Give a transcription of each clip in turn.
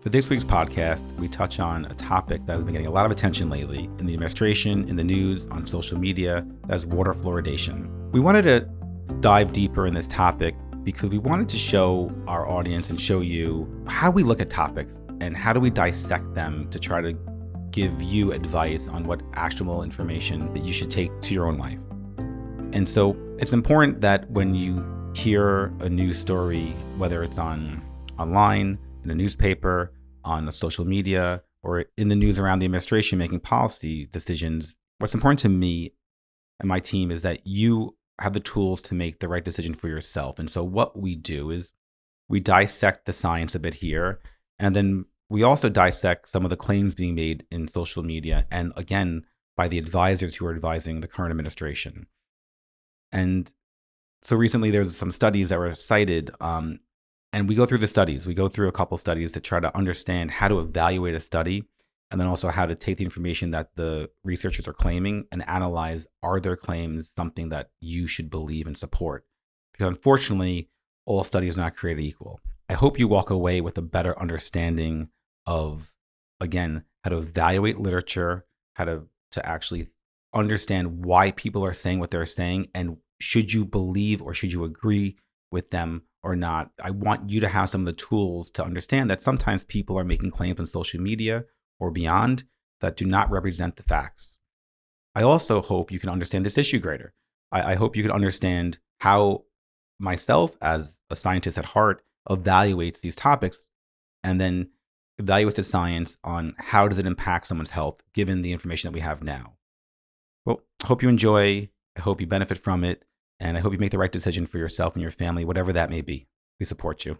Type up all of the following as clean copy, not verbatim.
For this week's podcast, we touch on a topic that has been getting a lot of attention lately in the administration, in the news, on social media. That's water fluoridation. We wanted to dive deeper in this topic because we wanted to show our audience and show you how we look at topics and how do we dissect them to try to give you advice on what actionable information that you should take to your own life. And so it's important that when you hear a news story, whether it's online, in a newspaper, on the social media, or in the news around the administration making policy decisions, what's important to me and my team is that you have the tools to make the right decision for yourself. And so what we do is we dissect the science a bit here, and then we also dissect some of the claims being made in social media, and again, by the advisors who are advising the current administration. And so recently there's some studies that were cited, and we go through the studies. We go through a couple studies to try to understand how to evaluate a study, and then also how to take the information that the researchers are claiming and analyze, are their claims something that you should believe and support? Because unfortunately, all studies are not created equal. I hope you walk away with a better understanding of, again, how to evaluate literature, how to actually understand why people are saying what they're saying, and should you believe or should you agree with them or not. I want you to have some of the tools to understand that sometimes people are making claims on social media or beyond that do not represent the facts. I also hope you can understand this issue greater. I hope you can understand how myself, as a scientist at heart, evaluates these topics and then evaluates the science on how does it impact someone's health given the information that we have now. Well, I hope you enjoy. I hope you benefit from it. And I hope you make the right decision for yourself and your family, whatever that may be. We support you.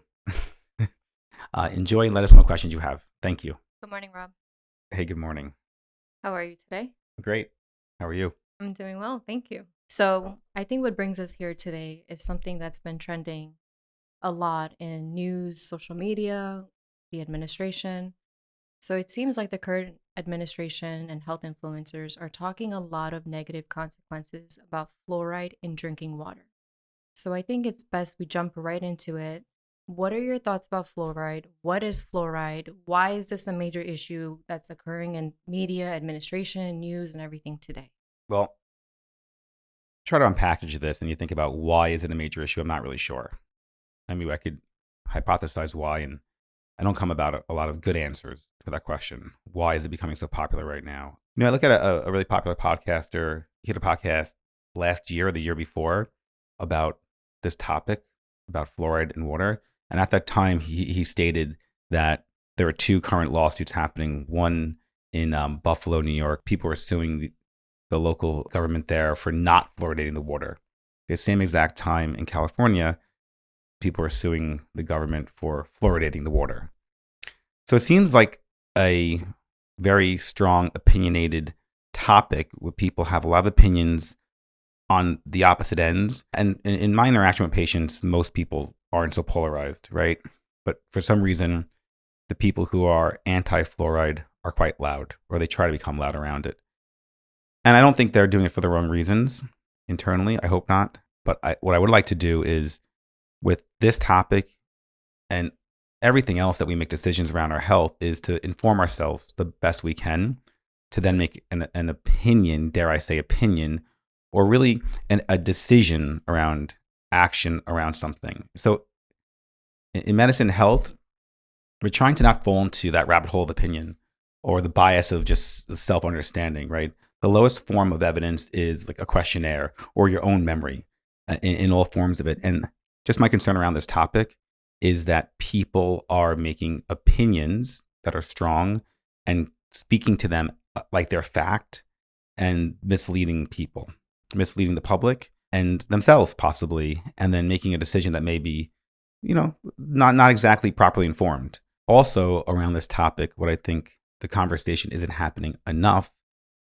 Enjoy and let us know what questions you have. Thank you. Good morning, Rob. Hey, good morning. How are you today? Great. How are you? I'm doing well, thank you. So I think what brings us here today is something that's been trending a lot in news, social media, the administration. So it seems like the current administration and health influencers are talking a lot of negative consequences about fluoride in drinking water. So I think it's best we jump right into it. What are your thoughts about fluoride? What is fluoride? Why is this a major issue that's occurring in media, administration, news, and everything today? Well, try to unpackage this and you think about why is it a major issue. I'm not really sure. I mean, I could hypothesize why, and I don't come about a lot of good answers for that question. Why is it becoming so popular right now? You know, I look at a really popular podcaster. He had a podcast last year or the year before about this topic, about fluoride in water. And at that time, he stated that there are two current lawsuits happening. One in Buffalo, New York. People are suing the local government there for not fluoridating the water. The same exact time in California, people are suing the government for fluoridating the water. So it seems like a very strong, opinionated topic where people have a lot of opinions on the opposite ends. And in my interaction with patients, most people aren't so polarized, right? But for some reason, the people who are anti-fluoride are quite loud, or they try to become loud around it. And I don't think they're doing it for the wrong reasons internally. I hope not. But what I would like to do is, with this topic and everything else that we make decisions around our health, is to inform ourselves the best we can to then make an opinion, dare I say opinion, or really a decision around action around something. So in medicine and health, we're trying to not fall into that rabbit hole of opinion or the bias of just self-understanding, right? The lowest form of evidence is like a questionnaire or your own memory in all forms of it. And just my concern around this topic is that people are making opinions that are strong and speaking to them like they're fact and misleading people, misleading the public and themselves possibly, and then making a decision that may be, not exactly properly informed. Also around this topic, what I think the conversation isn't happening enough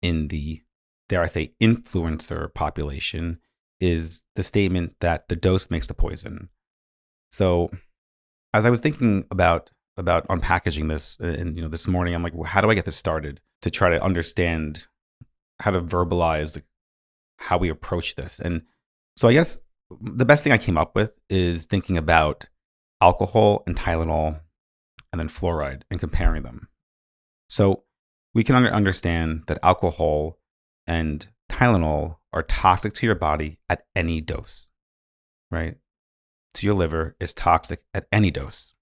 in the, dare I say, influencer population is the statement that the dose makes the poison. So as I was thinking about unpackaging this, and this morning, I'm like, well, how do I get this started to try to understand how to verbalize how we approach this? And so I guess the best thing I came up with is thinking about alcohol and Tylenol and then fluoride and comparing them. So we can understand that alcohol and Tylenol are toxic to your body at any dose, right? To your liver is toxic at any dose.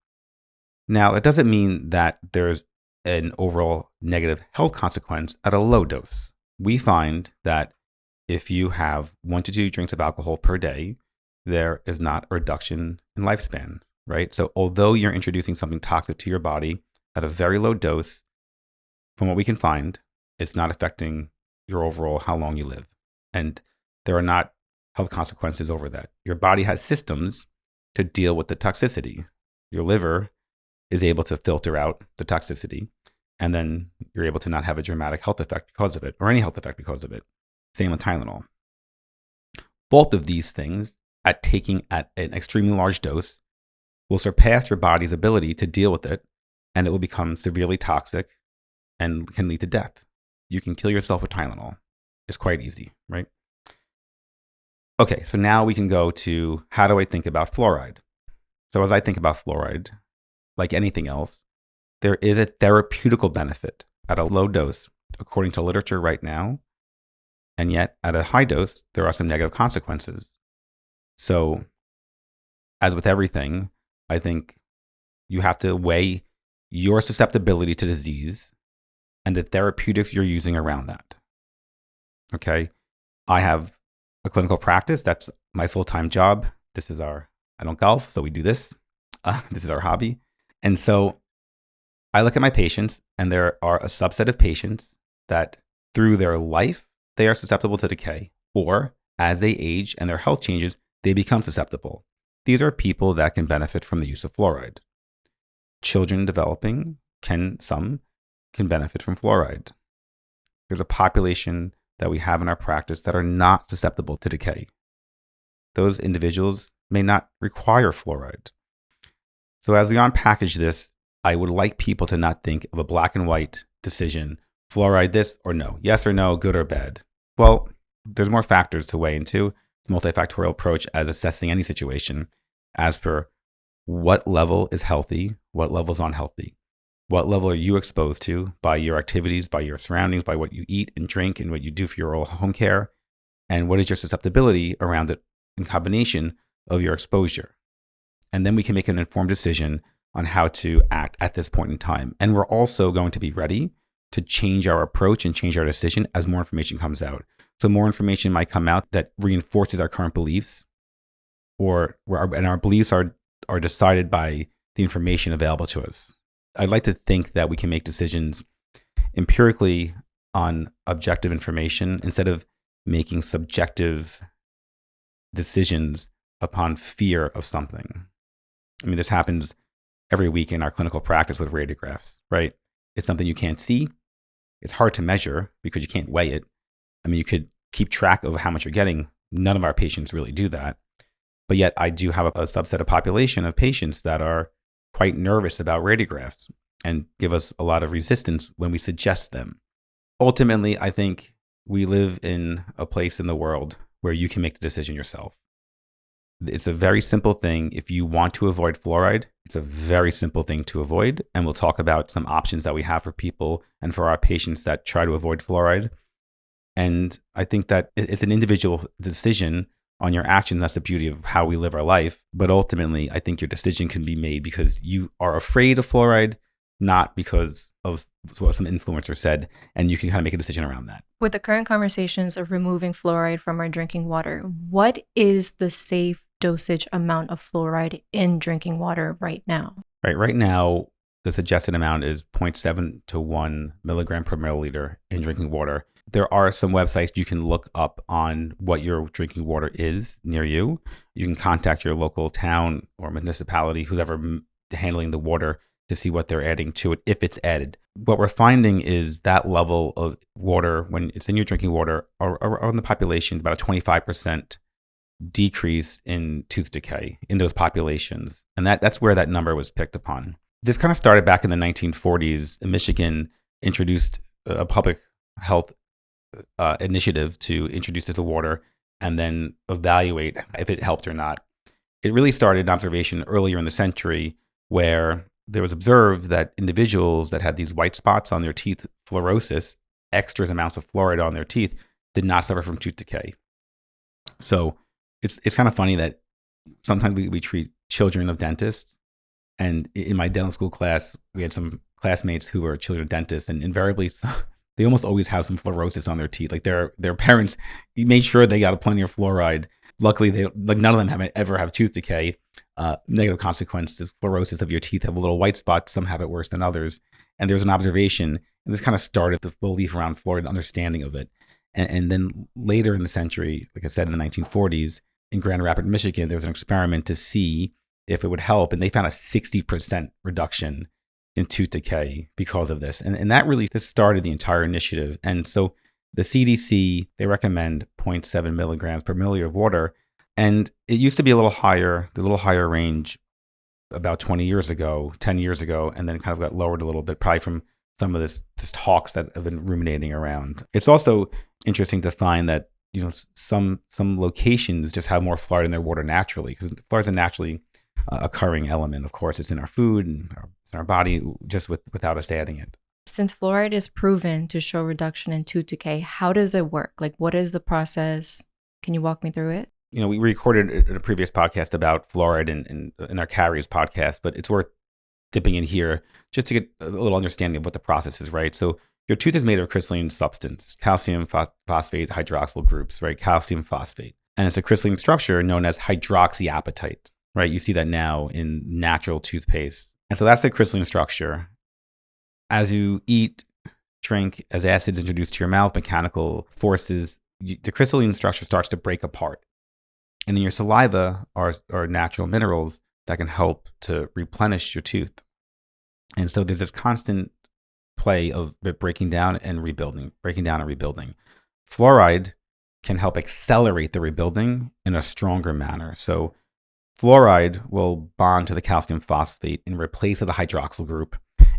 Now, it doesn't mean that there's an overall negative health consequence at a low dose. We find that if you have 1 to 2 drinks of alcohol per day, there is not a reduction in lifespan, right? So although you're introducing something toxic to your body at a very low dose, from what we can find, it's not affecting your overall how long you live. And there are not health consequences over that. Your body has systems to deal with the toxicity. Your liver is able to filter out the toxicity, and then you're able to not have a dramatic health effect because of it, or any health effect because of it. Same with Tylenol. Both of these things, at taking at an extremely large dose, will surpass your body's ability to deal with it, and it will become severely toxic and can lead to death. You can kill yourself with Tylenol. It's quite easy, right? Okay, so now we can go to how do I think about fluoride? So as I think about fluoride, like anything else, there is a therapeutical benefit at a low dose, according to literature right now. And yet, at a high dose, there are some negative consequences. So, as with everything, I think you have to weigh your susceptibility to disease and the therapeutics you're using around that. Okay? I have a clinical practice. That's my full-time job. I don't golf, so we do this. This is our hobby. And so I look at my patients, and there are a subset of patients that through their life, they are susceptible to decay, or as they age and their health changes, they become susceptible. These are people that can benefit from the use of fluoride. Children developing some can benefit from fluoride. There's a population that we have in our practice that are not susceptible to decay. Those individuals may not require fluoride. So as we unpackage this, I would like people to not think of a black and white decision, fluoride this or no, yes or no, good or bad. Well, there's more factors to weigh into. It's a multifactorial approach as assessing any situation as per what level is healthy, what level is unhealthy. What level are you exposed to by your activities, by your surroundings, by what you eat and drink and what you do for your oral home care? And what is your susceptibility around it in combination of your exposure? And then we can make an informed decision on how to act at this point in time. And we're also going to be ready to change our approach and change our decision as more information comes out. So more information might come out that reinforces our current beliefs, and our beliefs are decided by the information available to us. I'd like to think that we can make decisions empirically on objective information instead of making subjective decisions upon fear of something. I mean, this happens every week in our clinical practice with radiographs, right? It's something you can't see. It's hard to measure because you can't weigh it. I mean, you could keep track of how much you're getting. None of our patients really do that. But yet I do have a subset of population of patients that are quite nervous about radiographs and give us a lot of resistance when we suggest them. Ultimately, I think we live in a place in the world where you can make the decision yourself. It's a very simple thing. If you want to avoid fluoride, it's a very simple thing to avoid. And we'll talk about some options that we have for people and for our patients that try to avoid fluoride. And I think that it's an individual decision on your action. That's the beauty of how we live our life. But ultimately, I think your decision can be made because you are afraid of fluoride, not because of what some influencer said. And you can kind of make a decision around that. With the current conversations of removing fluoride from our drinking water, what is the safe dosage amount of fluoride in drinking water right now? Right now, the suggested amount is 0.7 to 1 milligram per milliliter in drinking water. There are some websites you can look up on what your drinking water is near you. You can contact your local town or municipality, who's ever handling the water, to see what they're adding to it, if it's added. What we're finding is that level of water, when it's in your drinking water, or on the population, about a 25% decrease in tooth decay in those populations. And that's where that number was picked upon. This kind of started back in the 1940s. Michigan introduced a public health initiative to introduce it to water and then evaluate if it helped or not. It really started an observation earlier in the century where there was observed that individuals that had these white spots on their teeth, fluorosis, extra amounts of fluoride on their teeth, did not suffer from tooth decay. So it's kind of funny that sometimes we treat children of dentists. And in my dental school class, we had some classmates who were children dentists, and invariably, they almost always have some fluorosis on their teeth. Like their parents made sure they got plenty of fluoride. Luckily, none of them ever have tooth decay. Negative consequences, fluorosis of your teeth have a little white spot. Some have it worse than others. And there's an observation, and this kind of started the belief around fluoride, understanding of it. And then later in the century, like I said, in the 1940s, in Grand Rapids, Michigan, there was an experiment to see if it would help, and they found a 60% reduction in tooth decay because of this. And that really just started the entire initiative. And so the CDC, they recommend zero 0.7 milligrams per milliliter of water. And it used to be a little higher, range about 20 years ago, 10 years ago, and then kind of got lowered a little bit, probably from some of this talks that have been ruminating around. It's also interesting to find that, some locations just have more fluoride in their water naturally, because fluoride is a naturally occurring element. Of course, it's in our food and in our body, just without us adding it. Since fluoride is proven to show reduction in tooth decay, how does it work? Like, what is the process? Can you walk me through it? We recorded a previous podcast about fluoride in our caries podcast, but it's worth dipping in here just to get a little understanding of what the process is, right? So your tooth is made of crystalline substance, calcium phosphate hydroxyl groups, right? Calcium phosphate. And it's a crystalline structure known as hydroxyapatite, right? You see that now in natural toothpaste. And so that's the crystalline structure. As you eat, drink, as acids introduced to your mouth, mechanical forces, the crystalline structure starts to break apart. And in your saliva are natural minerals that can help to replenish your tooth. And so there's this constant play of it breaking down and rebuilding. Fluoride can help accelerate the rebuilding in a stronger manner. So fluoride will bond to the calcium phosphate in replace of the hydroxyl group,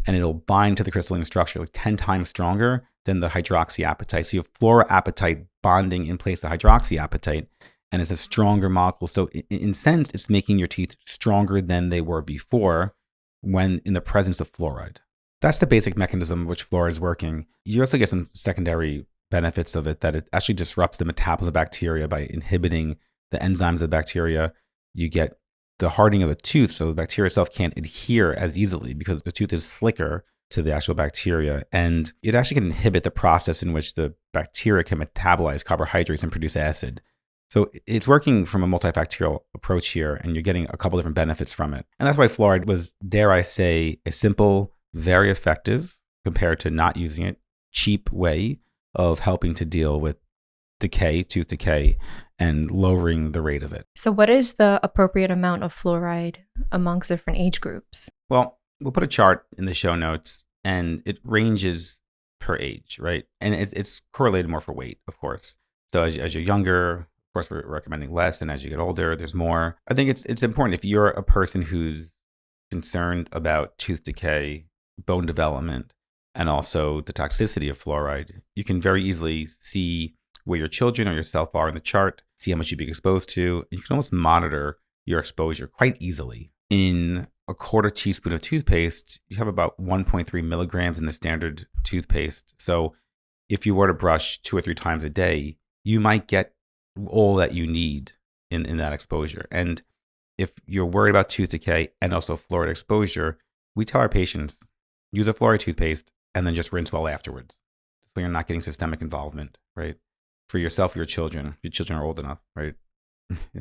and it'll bind to the crystalline structure like 10 times stronger than the hydroxyapatite. So you have fluoroapatite bonding in place of hydroxyapatite, and it's a stronger molecule. So in sense, it's making your teeth stronger than they were before when in the presence of fluoride. That's the basic mechanism which fluoride is working. You also get some secondary benefits of it, that it actually disrupts the metabolism of bacteria by inhibiting the enzymes of the bacteria. You get the hardening of the tooth, so the bacteria itself can't adhere as easily because the tooth is slicker to the actual bacteria. And it actually can inhibit the process in which the bacteria can metabolize carbohydrates and produce acid. So it's working from a multifactorial approach here, and you're getting a couple different benefits from it. And that's why fluoride was, dare I say, a simple, very effective, compared to not using it, cheap way of helping to deal with tooth decay, and lowering the rate of it. So what is the appropriate amount of fluoride amongst different age groups? Well, we'll put a chart in the show notes, and it ranges per age, right? And it's correlated more for weight, of course. So as you're younger, of course, we're recommending less, and as you get older, there's more. I think it's important if you're a person who's concerned about tooth decay, bone development, and also the toxicity of fluoride, you can very easily see where your children or yourself are in the chart, see how much you've been exposed to, and you can almost monitor your exposure quite easily. In a quarter teaspoon of toothpaste, you have about 1.3 milligrams in the standard toothpaste. So if you were to brush 2 or 3 times a day, you might get all that you need in that exposure. And if you're worried about tooth decay and also fluoride exposure, we tell our patients, use a fluoride toothpaste and then just rinse well afterwards, so you're not getting systemic involvement, right? For yourself, your children. If your children are old enough, right?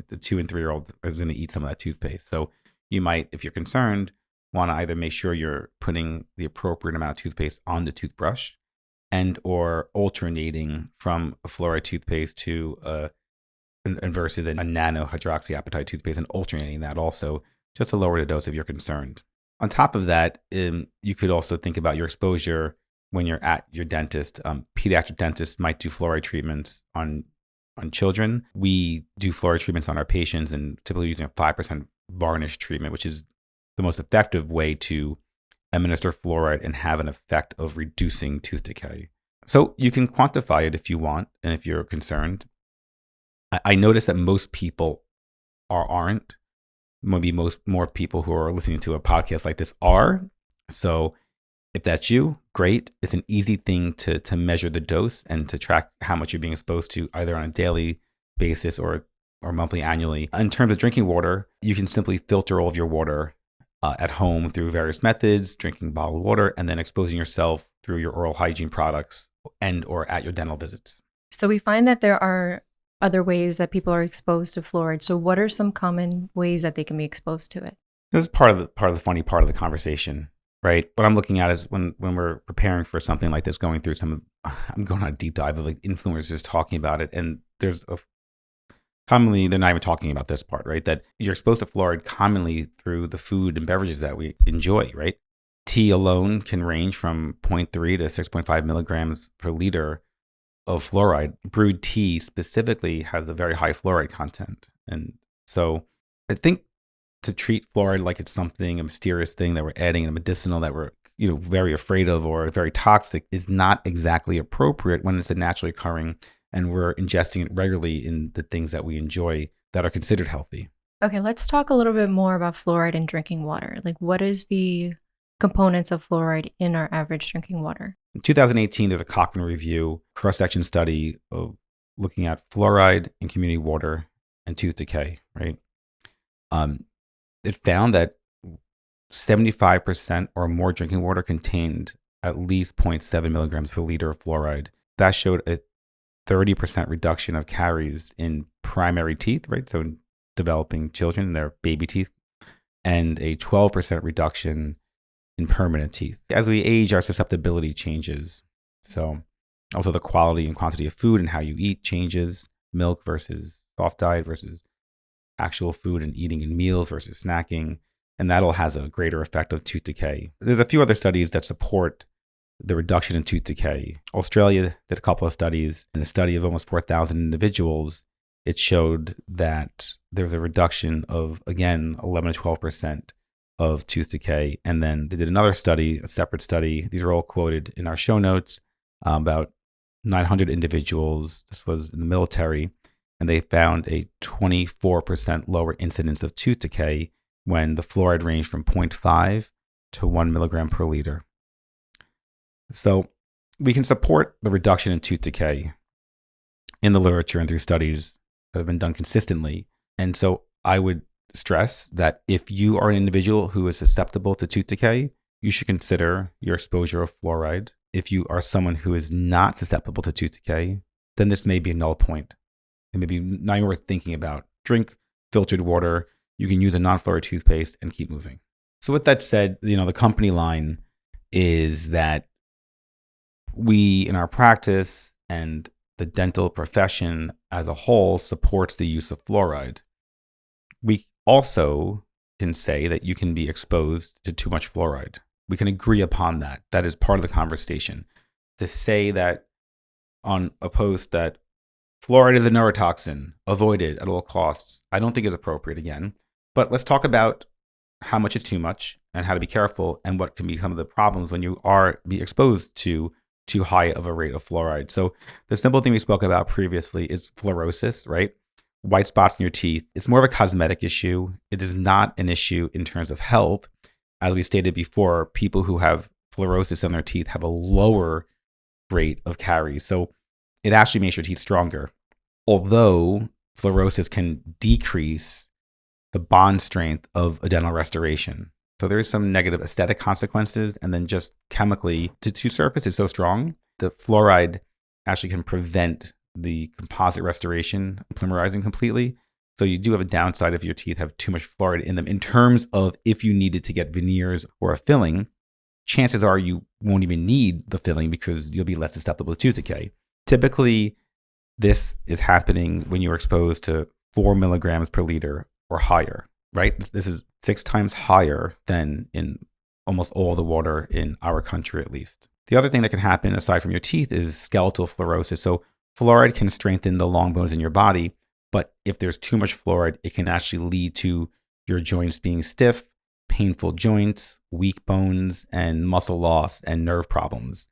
The 2 and 3-year-old is going to eat some of that toothpaste. So you might, if you're concerned, want to either make sure you're putting the appropriate amount of toothpaste on the toothbrush, and or alternating from a fluoride toothpaste to and versus a nano hydroxyapatite toothpaste, and alternating that also, just to lower the dose if you're concerned. On top of that, you could also think about your exposure when you're at your dentist. Pediatric dentists might do fluoride treatments on children. We do fluoride treatments on our patients, and typically using a 5% varnish treatment, which is the most effective way to administer fluoride and have an effect of reducing tooth decay. So you can quantify it if you want, and if you're concerned. I notice that most people aren't. maybe more people who are listening to a podcast like this are. So if that's you, great. It's an easy thing to measure the dose and to track how much you're being exposed to either on a daily basis or monthly, annually. In terms of drinking water, you can simply filter all of your water at home through various methods, drinking bottled water, and then exposing yourself through your oral hygiene products and or at your dental visits. So we find that there are other ways that people are exposed to fluoride. So what are some common ways that they can be exposed to it? This is part of the funny part of the conversation, right? What I'm looking at is when we're preparing for something like this, going through I'm going on a deep dive of like influencers talking about it, and commonly they're not even talking about this part, right? That you're exposed to fluoride commonly through the food and beverages that we enjoy, right? Tea alone can range from 0.3 to 6.5 milligrams per liter of fluoride. Brewed tea specifically has a very high fluoride content. And so I think to treat fluoride like it's something, a mysterious thing that we're adding, a medicinal that we're very afraid of or very toxic, is not exactly appropriate when it's a naturally occurring and we're ingesting it regularly in the things that we enjoy that are considered healthy. Okay, let's talk a little bit more about fluoride in drinking water. Like, what is the components of fluoride in our average drinking water? In 2018, there's a Cochrane review, cross-section study of looking at fluoride in community water and tooth decay, right? It found that 75% or more drinking water contained at least 0.7 milligrams per liter of fluoride. That showed a 30% reduction of caries in primary teeth, right? So in developing children, their baby teeth, and a 12% reduction in permanent teeth. As we age, our susceptibility changes. So also the quality and quantity of food and how you eat changes. Milk versus soft diet versus actual food and eating in meals versus snacking. And that all has a greater effect of tooth decay. There's a few other studies that support the reduction in tooth decay. Australia did a couple of studies. In a study of almost 4,000 individuals, it showed that there was a reduction of, again, 11 to 12% of tooth decay. And then they did another study, a separate study. These are all quoted in our show notes, about 900 individuals. This was in the military. And they found a 24% lower incidence of tooth decay when the fluoride ranged from 0.5 to 1 milligram per liter. So we can support the reduction in tooth decay in the literature and through studies that have been done consistently. And so I would stress that if you are an individual who is susceptible to tooth decay, you should consider your exposure of fluoride. If you are someone who is not susceptible to tooth decay, then this may be a null point. It may be not even worth thinking about. Drink filtered water. You can use a non-fluoride toothpaste and keep moving. So with that said, the company line is that we, in our practice and the dental profession as a whole, supports the use of fluoride. We also can say that you can be exposed to too much fluoride. We can agree upon that. That is part of the conversation. To say that on a post that fluoride is a neurotoxin, avoid it at all costs, I don't think is appropriate again. But let's talk about how much is too much and how to be careful and what can be some of the problems when you are be exposed to too high of a rate of fluoride. So the simple thing we spoke about previously is fluorosis, right? White spots in your teeth. It's more of a cosmetic issue. It is not an issue in terms of health. As we stated before, people who have fluorosis in their teeth have a lower rate of caries. So it actually makes your teeth stronger. Although fluorosis can decrease the bond strength of a dental restoration. So there is some negative aesthetic consequences, and then just chemically, the tooth surface is so strong, the fluoride actually can prevent the composite restoration polymerizing completely. So you do have a downside if your teeth have too much fluoride in them. In terms of if you needed to get veneers or a filling, chances are you won't even need the filling because you'll be less susceptible to tooth decay. Typically, this is happening when you're exposed to 4 milligrams per liter or higher, right? This is 6 times higher than in almost all the water in our country, at least. The other thing that can happen aside from your teeth is skeletal fluorosis. So fluoride can strengthen the long bones in your body, but if there's too much fluoride, it can actually lead to your joints being stiff, painful joints, weak bones, and muscle loss and nerve problems.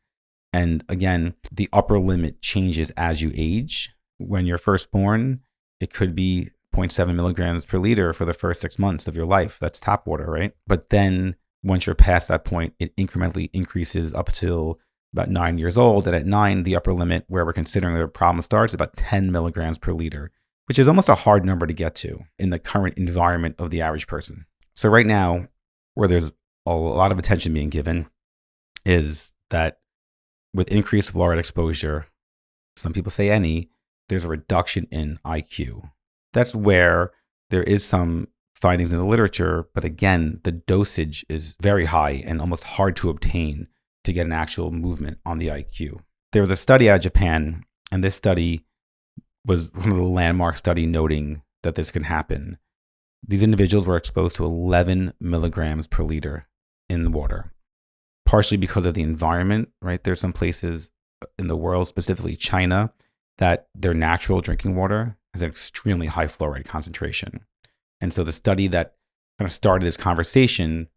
And again, the upper limit changes as you age. When you're first born, it could be 0.7 milligrams per liter for the first 6 months of your life. That's tap water, right? But then once you're past that point, it incrementally increases up till about 9 years old. And at 9, the upper limit where we're considering the problem starts is about 10 milligrams per liter, which is almost a hard number to get to in the current environment of the average person. So right now, where there's a lot of attention being given is that with increased fluoride exposure, some people say any, there's a reduction in IQ. That's where there is some findings in the literature, but again, the dosage is very high and almost hard to obtain to get an actual movement on the IQ. There was a study out of Japan, and this study was one of the landmark study noting that this can happen. These individuals were exposed to 11 milligrams per liter in the water, partially because of the environment, right? There's some places in the world, specifically China, that their natural drinking water has an extremely high fluoride concentration. And so the study that kind of started this conversation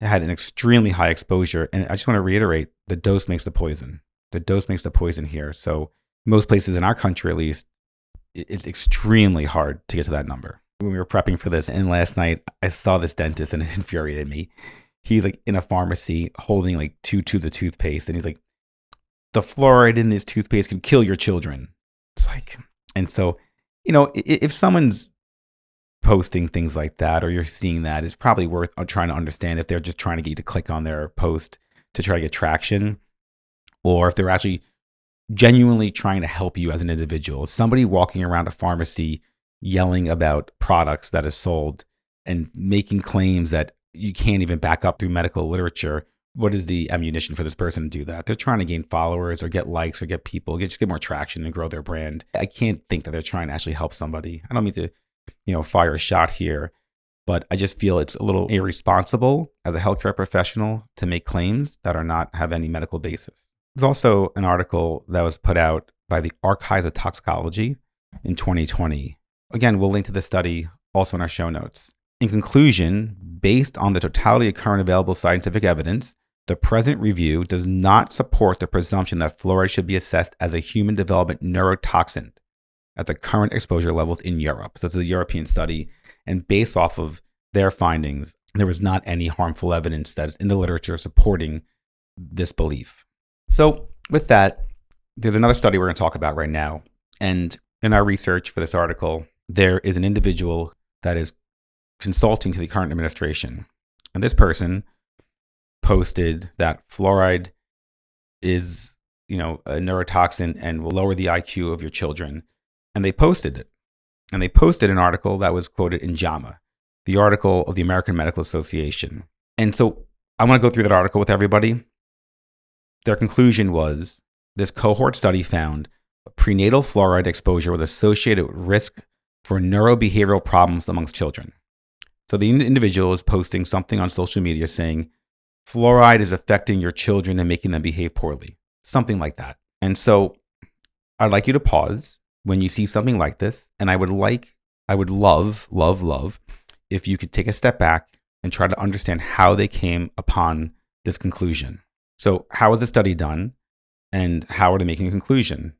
had an extremely high exposure. And I just want to reiterate, the dose makes the poison. The dose makes the poison here. So most places in our country, at least, it's extremely hard to get to that number. When we were prepping for this, and last night, I saw this dentist and it infuriated me. He's like in a pharmacy holding like 2 tubes of toothpaste. And he's like, the fluoride in this toothpaste can kill your children. It's like, and so, if someone's posting things like that, or you're seeing that, it's probably worth trying to understand if they're just trying to get you to click on their post to try to get traction, or if they're actually genuinely trying to help you as an individual. Somebody walking around a pharmacy yelling about products that is sold and making claims that you can't even back up through medical literature. What is the ammunition for this person to do that? They're trying to gain followers or get likes or get people, just get more traction and grow their brand. I can't think that they're trying to actually help somebody. I don't mean to, fire a shot here, but I just feel it's a little irresponsible as a healthcare professional to make claims that are not have any medical basis. There's also an article that was put out by the Archives of Toxicology in 2020. Again, we'll link to this study also in our show notes. In conclusion, based on the totality of current available scientific evidence, the present review does not support the presumption that fluoride should be assessed as a human development neurotoxin at the current exposure levels in Europe. So this is a European study, and based off of their findings, there was not any harmful evidence that is in the literature supporting this belief. So with that, there's another study we're going to talk about right now. And in our research for this article, there is an individual that is consulting to the current administration. And this person posted that fluoride is, a neurotoxin and will lower the IQ of your children. And they posted it. And they posted an article that was quoted in JAMA, the article of the American Medical Association. And so I want to go through that article with everybody. Their conclusion was this cohort study found prenatal fluoride exposure was associated with risk for neurobehavioral problems amongst children. So the individual is posting something on social media saying, fluoride is affecting your children and making them behave poorly, something like that. And so I'd like you to pause when you see something like this. And I would love if you could take a step back and try to understand how they came upon this conclusion. So how was the study done and how are they making a conclusion?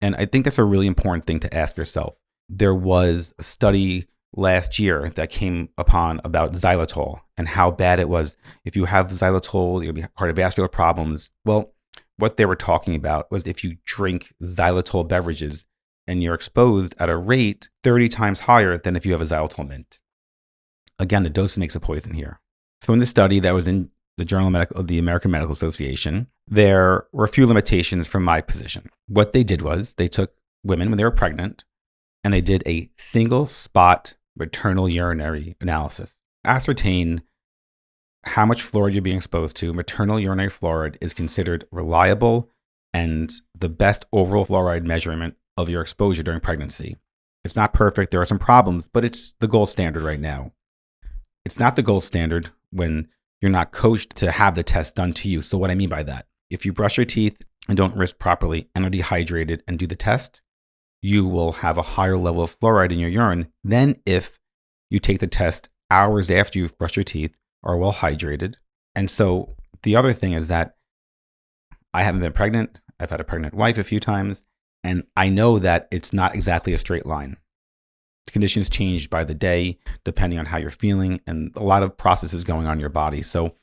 And I think that's a really important thing to ask yourself. There was a study last year that came upon about xylitol and how bad it was. If you have xylitol, you'll be cardiovascular problems. Well, what they were talking about was if you drink xylitol beverages and you're exposed at a rate 30 times higher than if you have a xylitol mint. Again, the dose makes a poison here. So in this study that was in the Journal of the American Medical Association, there were a few limitations from my position. What they did was they took women when they were pregnant and they did a single spot maternal urinary analysis. Ascertain how much fluoride you're being exposed to. Maternal urinary fluoride is considered reliable and the best overall fluoride measurement of your exposure during pregnancy. It's not perfect. There are some problems, but it's the gold standard right now. It's not the gold standard when you're not coached to have the test done to you. So what I mean by that, if you brush your teeth and don't rinse properly and are dehydrated and do the test, you will have a higher level of fluoride in your urine than if you take the test hours after you've brushed your teeth, are well hydrated. And so the other thing is that I haven't been pregnant. I've had a pregnant wife a few times, and I know that it's not exactly a straight line. Conditions change by the day, depending on how you're feeling, and a lot of processes going on in your body. So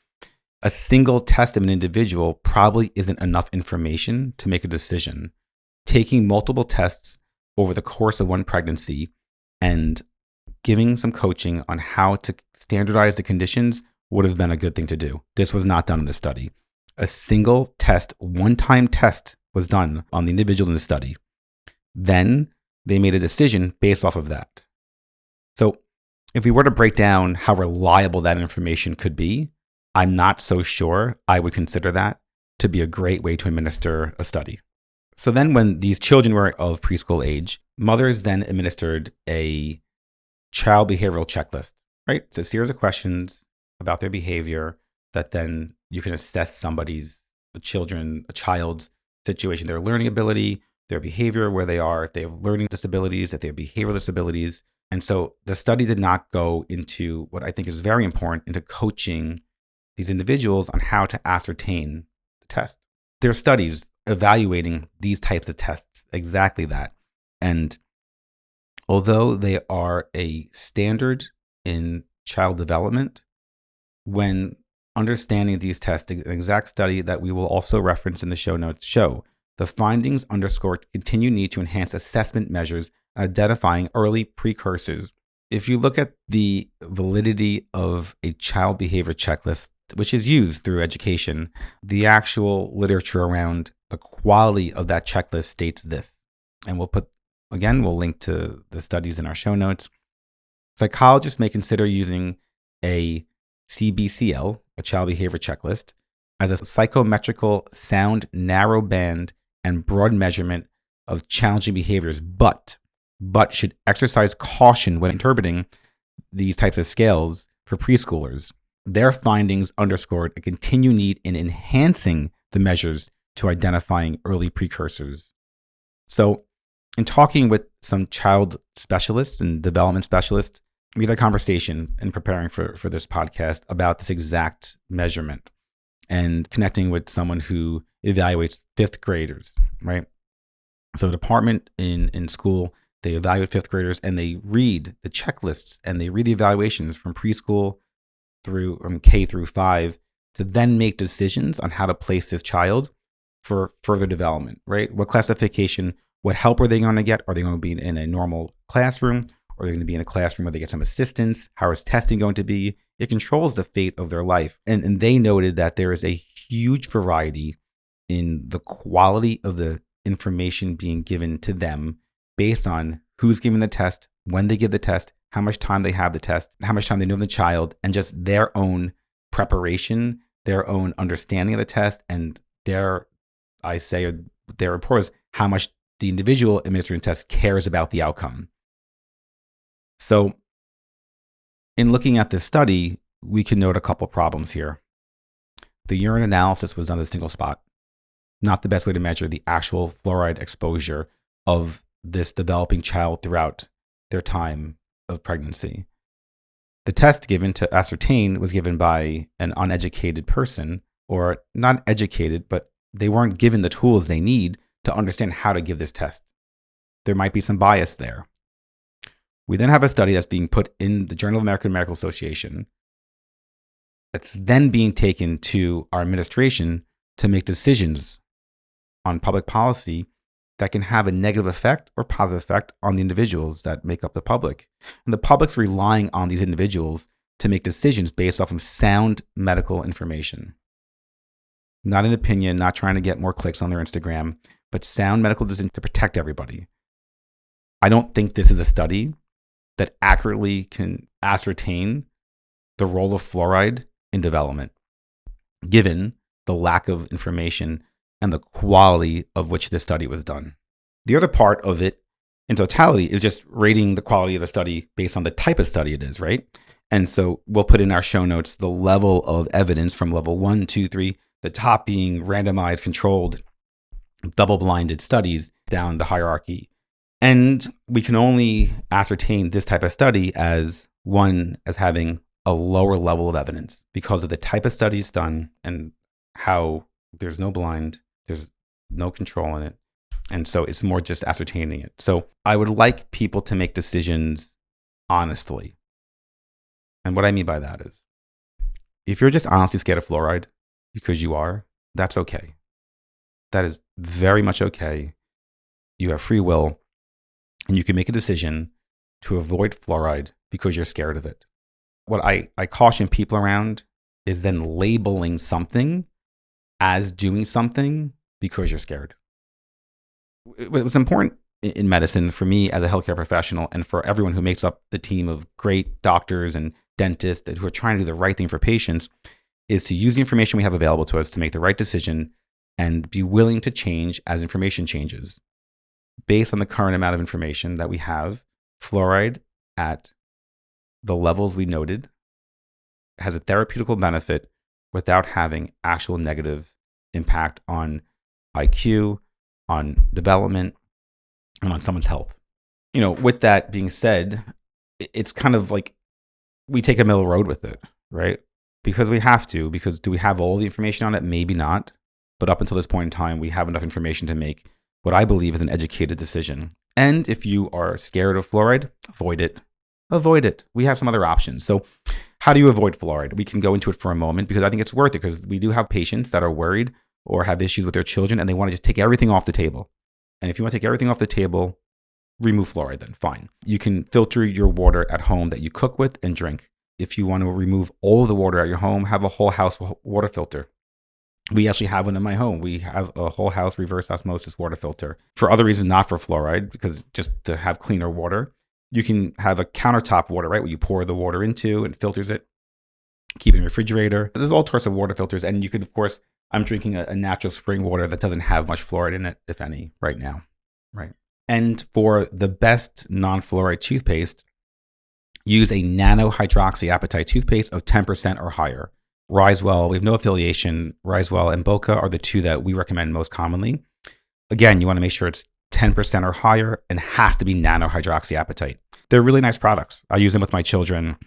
a single test of an individual probably isn't enough information to make a decision. Taking multiple tests over the course of one pregnancy and giving some coaching on how to standardize the conditions would have been a good thing to do. This was not done in the study. A single test, one-time test was done on the individual in the study. Then they made a decision based off of that. So if we were to break down how reliable that information could be, I'm not so sure I would consider that to be a great way to administer a study. So then when these children were of preschool age, mothers then administered a child behavioral checklist, right? It's a series of questions about their behavior that then you can assess a child's situation, their learning ability, their behavior, where they are, if they have learning disabilities, if they have behavioral disabilities. And so the study did not go into what I think is very important, into coaching these individuals on how to ascertain the test. There are studies evaluating these types of tests, exactly that. And although they are a standard in child development, when understanding these tests, an exact study that we will also reference in the show notes show the findings underscore continued need to enhance assessment measures and identifying early precursors. If you look at the validity of a child behavior checklist, which is used through education, the actual literature around the quality of that checklist states this. And we'll link to the studies in our show notes. Psychologists may consider using a CBCL, a child behavior checklist, as a psychometrical sound, narrow band, and broad measurement of challenging behaviors, but should exercise caution when interpreting these types of scales for preschoolers. Their findings underscored a continued need in enhancing the measures to identifying early precursors. So, in talking with some child specialists and development specialists, we had a conversation in preparing for this podcast about this exact measurement and connecting with someone who evaluates fifth graders, right? So, a department in school, they evaluate fifth graders and they read the checklists and they read the evaluations from preschool through K through 5 to then make decisions on how to place this child for further development, right? What classification, what help are they going to get? Are they going to be in a normal classroom? Or are they going to be in a classroom where they get some assistance? How is testing going to be? It controls the fate of their life. And they noted that there is a huge variety in the quality of the information being given to them based on who's giving the test, when they give the test, how much time they have the test, how much time they know the child, and just their own preparation, their own understanding of the test, and their report is how much the individual administering the test cares about the outcome. So in looking at this study, we can note a couple problems here. The urine analysis was done in a single spot. Not the best way to measure the actual fluoride exposure of this developing child throughout their time of pregnancy. The test given to ascertain was given by an uneducated person, or not educated, but they weren't given the tools they need to understand how to give this test. There might be some bias there. We then have a study that's being put in the Journal of American Medical Association that's then being taken to our administration to make decisions on public policy that can have a negative effect or positive effect on the individuals that make up the public. And the public's relying on these individuals to make decisions based off of sound medical information. Not an opinion, not trying to get more clicks on their Instagram, but sound medical decisions to protect everybody. I don't think this is a study that accurately can ascertain the role of fluoride in development, given the lack of information and the quality of which this study was done. The other part of it in totality is just rating the quality of the study based on the type of study it is, right? And so we'll put in our show notes the level of evidence from level 1, 2, 3, the top being randomized, controlled, double-blinded studies down the hierarchy. And we can only ascertain this type of study as having a lower level of evidence because of the type of studies done and how there's no blind, there's no control in it. And so it's more just ascertaining it. So I would like people to make decisions honestly. And what I mean by that is, if you're just honestly scared of fluoride because you are, that's okay. That is very much okay. You have free will, and you can make a decision to avoid fluoride because you're scared of it. What I caution people around is then labeling something as doing something because you're scared. It was important in medicine for me as a healthcare professional and for everyone who makes up the team of great doctors and dentists who are trying to do the right thing for patients is to use the information we have available to us to make the right decision and be willing to change as information changes. Based on the current amount of information that we have, fluoride at the levels we noted has a therapeutical benefit without having actual negative impact on IQ, on development, and on someone's health. With that being said, it's kind of like we take a middle road with it, right? Because we have to, because do we have all the information on it? Maybe not. But up until this point in time, we have enough information to make what I believe is an educated decision. And if you are scared of fluoride, avoid it. Avoid it. We have some other options. So how do you avoid fluoride? We can go into it for a moment because I think it's worth it, because we do have patients that are worried or have issues with their children and they want to just take everything off the table. And if you want to take everything off the table, remove fluoride then, fine. You can filter your water at home that you cook with and drink. If you want to remove all of the water at your home, have a whole house water filter. We actually have one in my home. We have a whole house reverse osmosis water filter. For other reasons, not for fluoride, because just to have cleaner water. You can have a countertop water, right, where you pour the water into and filters it, keep it in the refrigerator. There's all sorts of water filters. And you could, of course, I'm drinking a natural spring water that doesn't have much fluoride in it, if any, right now, right? And for the best non-fluoride toothpaste, use a nano-hydroxyapatite toothpaste of 10% or higher. Risewell, we have no affiliation. Risewell and Boca are the two that we recommend most commonly. Again, you want to make sure it's 10% or higher and has to be nano-hydroxyapatite. They're really nice products. I use them with my children.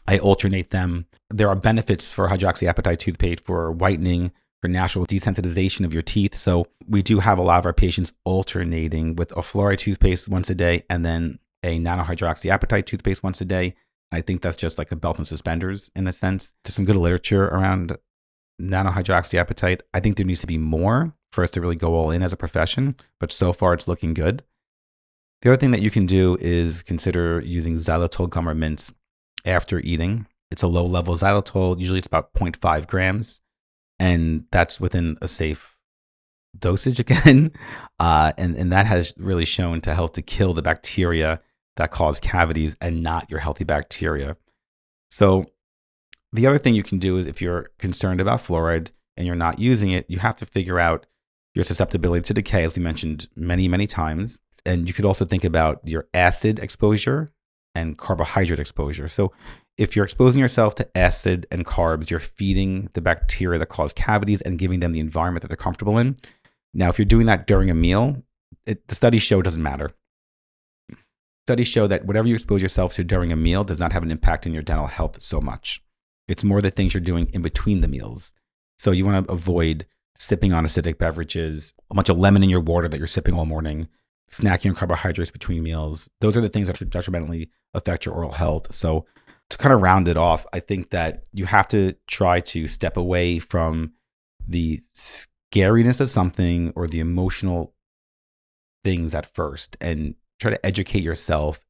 I alternate them. There are benefits for hydroxyapatite toothpaste for whitening, for natural desensitization of your teeth. So we do have a lot of our patients alternating with a fluoride toothpaste once a day and then a nano-hydroxyapatite toothpaste once a day. I think that's just like a belt and suspenders in a sense. There's some good literature around nano-hydroxyapatite. I think there needs to be more for us to really go all in as a profession, but so far it's looking good. The other thing that you can do is consider using xylitol gum or mints after eating. It's a low-level xylitol. Usually it's about 0.5 grams, and that's within a safe dosage again. And that has really shown to help to kill the bacteria that cause cavities and not your healthy bacteria. So the other thing you can do is, if you're concerned about fluoride and you're not using it, you have to figure out your susceptibility to decay, as we mentioned many, many times. And you could also think about your acid exposure and carbohydrate exposure. So if you're exposing yourself to acid and carbs, you're feeding the bacteria that cause cavities and giving them the environment that they're comfortable in. Now, if you're doing that during a meal, the studies show it doesn't matter. Studies show that whatever you expose yourself to during a meal does not have an impact on your dental health so much. It's more the things you're doing in between the meals. So you want to avoid sipping on acidic beverages, a bunch of lemon in your water that you're sipping all morning, snacking on carbohydrates between meals. Those are the things that should detrimentally affect your oral health. So to kind of round it off, I think that you have to try to step away from the scariness of something or the emotional things at first and try to educate yourself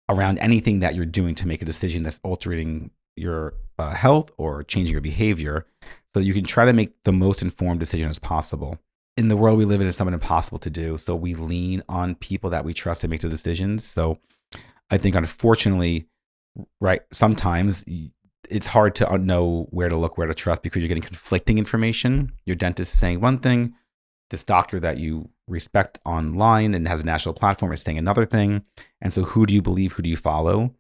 around anything that you're doing to make a decision that's altering your health or changing your behavior, so that you can try to make the most informed decision as possible. In the world we live in, it's somewhat impossible to do, so we lean on people that we trust to make the decisions. So I think, unfortunately, right, sometimes it's hard to know where to look, where to trust, because you're getting conflicting information. Your dentist is saying one thing, this doctor that you respect online and has a national platform is saying another thing. And so who do you believe? Who do you follow?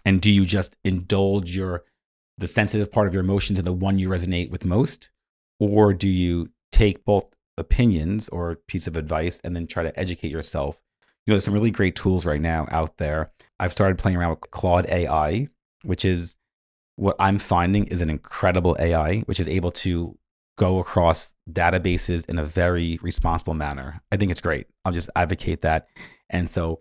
And do you just indulge the sensitive part of your emotions in the one you resonate with most? Or do you take both opinions or piece of advice and then try to educate yourself? There's some really great tools right now out there. I've started playing around with Claude AI, which is what I'm finding is an incredible AI, which is able to go across databases in a very responsible manner. I think it's great. I'll just advocate that. And so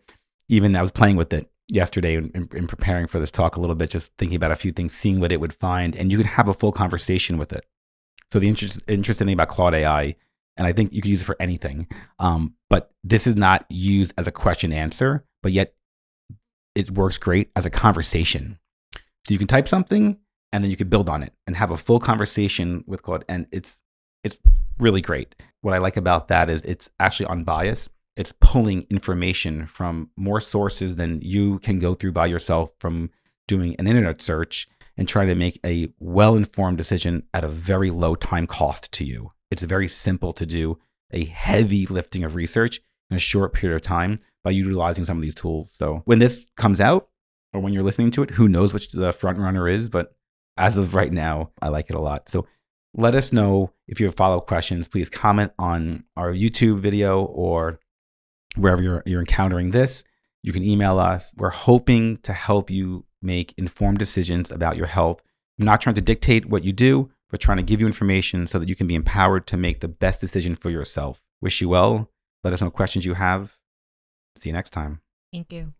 even I was playing with it yesterday in preparing for this talk a little bit, just thinking about a few things, seeing what it would find, and you can have a full conversation with it. So the interesting thing about Claude AI, and I think you can use it for anything, but this is not used as a question answer, but yet it works great as a conversation. So you can type something and then you can build on it and have a full conversation with Claude, and it's really great. What I like about that is it's actually unbiased. It's pulling information from more sources than you can go through by yourself from doing an internet search and trying to make a well-informed decision at a very low time cost to you. It's very simple to do a heavy lifting of research in a short period of time by utilizing some of these tools. So when this comes out or when you're listening to it, who knows which the front runner is, but as of right now, I like it a lot. So let us know if you have follow-up questions. Please comment on our YouTube video or wherever you're encountering this. You can email us. We're hoping to help you make informed decisions about your health. I'm not trying to dictate what you do, but trying to give you information so that you can be empowered to make the best decision for yourself. Wish you well. Let us know questions you have. See you next time. Thank you.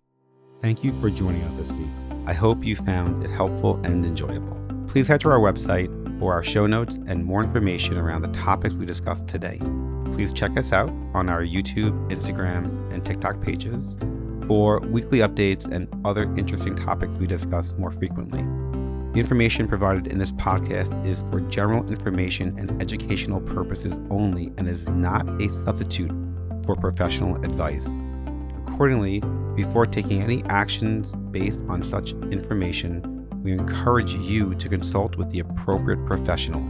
Thank you for joining us this week. I hope you found it helpful and enjoyable. Please head to our website for our show notes and more information around the topics we discussed today. Please check us out on our YouTube, Instagram, and TikTok pages for weekly updates and other interesting topics we discuss more frequently. The information provided in this podcast is for general information and educational purposes only and is not a substitute for professional advice. Accordingly, before taking any actions based on such information, we encourage you to consult with the appropriate professionals.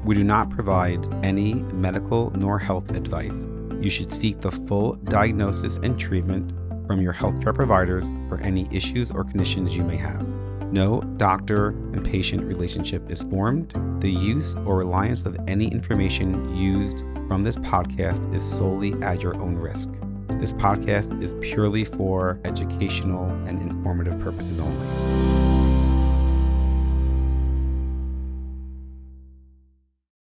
We do not provide any medical nor health advice. You should seek the full diagnosis and treatment from your healthcare providers for any issues or conditions you may have. No doctor and patient relationship is formed. The use or reliance of any information used from this podcast is solely at your own risk. This podcast is purely for educational and informative purposes only.